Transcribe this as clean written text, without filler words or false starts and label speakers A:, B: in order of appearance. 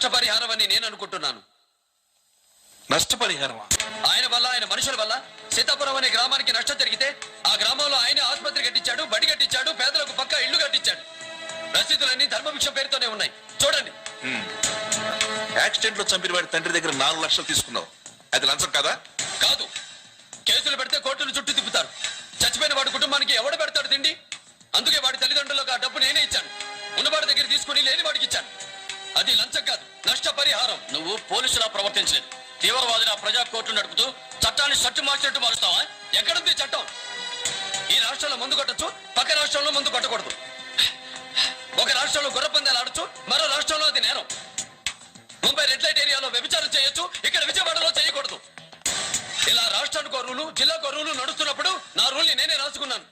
A: నష్టపరిహారం అని నేను అనుకుంటున్నాను.
B: నష్టపరిహారమా?
A: ఆయన వల్ల, ఆయన మనుషుల వల్ల సీతాపురం అనే గ్రామానికి నష్టం జరిగితే ఆ గ్రామంలో ఆయన ఆసుపత్రి కట్టించాడు, బడి కట్టించాడు, పేదలకు పక్కా ఇళ్లు కట్టించాడు. రసీదులన్నీ ధర్మభిక్ష పేరుతోనే ఉన్నాయి, చూడండి.
B: యాక్సిడెంట్ లో చంపిన వాడి తండ్రి దగ్గర 4 లక్షలు తీసుకున్నావు, అది లంచం కాదా?
A: కాదు, కేసులు పెడితే కోర్టులు చుట్టూ తిప్పుతారు. చచ్చిపోయిన వాడి కుటుంబానికి ఎవడు పెడతాడు తిండి? అందుకే వాడి తల్లిదండ్రులకు ఆ డబ్బు నేనే ఇచ్చాను. ఉన్నవాడి దగ్గర తీసుకుని లేని వాడికి ఇచ్చాను. అది లంచం కాదు, నష్టపరిహారం.
C: నువ్వు పోలీసులా ప్రవర్తించలేదు, తీవ్రవాదిలా ప్రజా కోర్టు నడుపుతూ చట్టాన్ని సట్టు మార్చినట్టు మారుస్తావా?
A: ఎక్కడుంది చట్టం? ఈ రాష్ట్రంలో ముందు కొట్టచ్చు, పక్క రాష్ట్రంలో ముందు కొట్టకూడదు. ఒక రాష్ట్రంలో గుర్రపందాలు ఆడచ్చు, మరో రాష్ట్రంలో అది నేరం. ముంబై రెడ్ లైట్ ఏరియాలో వ్యభిచారం చేయొచ్చు, ఇక్కడ విజయవాడలో చేయకూడదు. ఇలా రాష్ట్రానికి రూలు, జిల్లాకు రూలు నడుస్తున్నప్పుడు నా రూల్ని నేనే రాసుకున్నాను.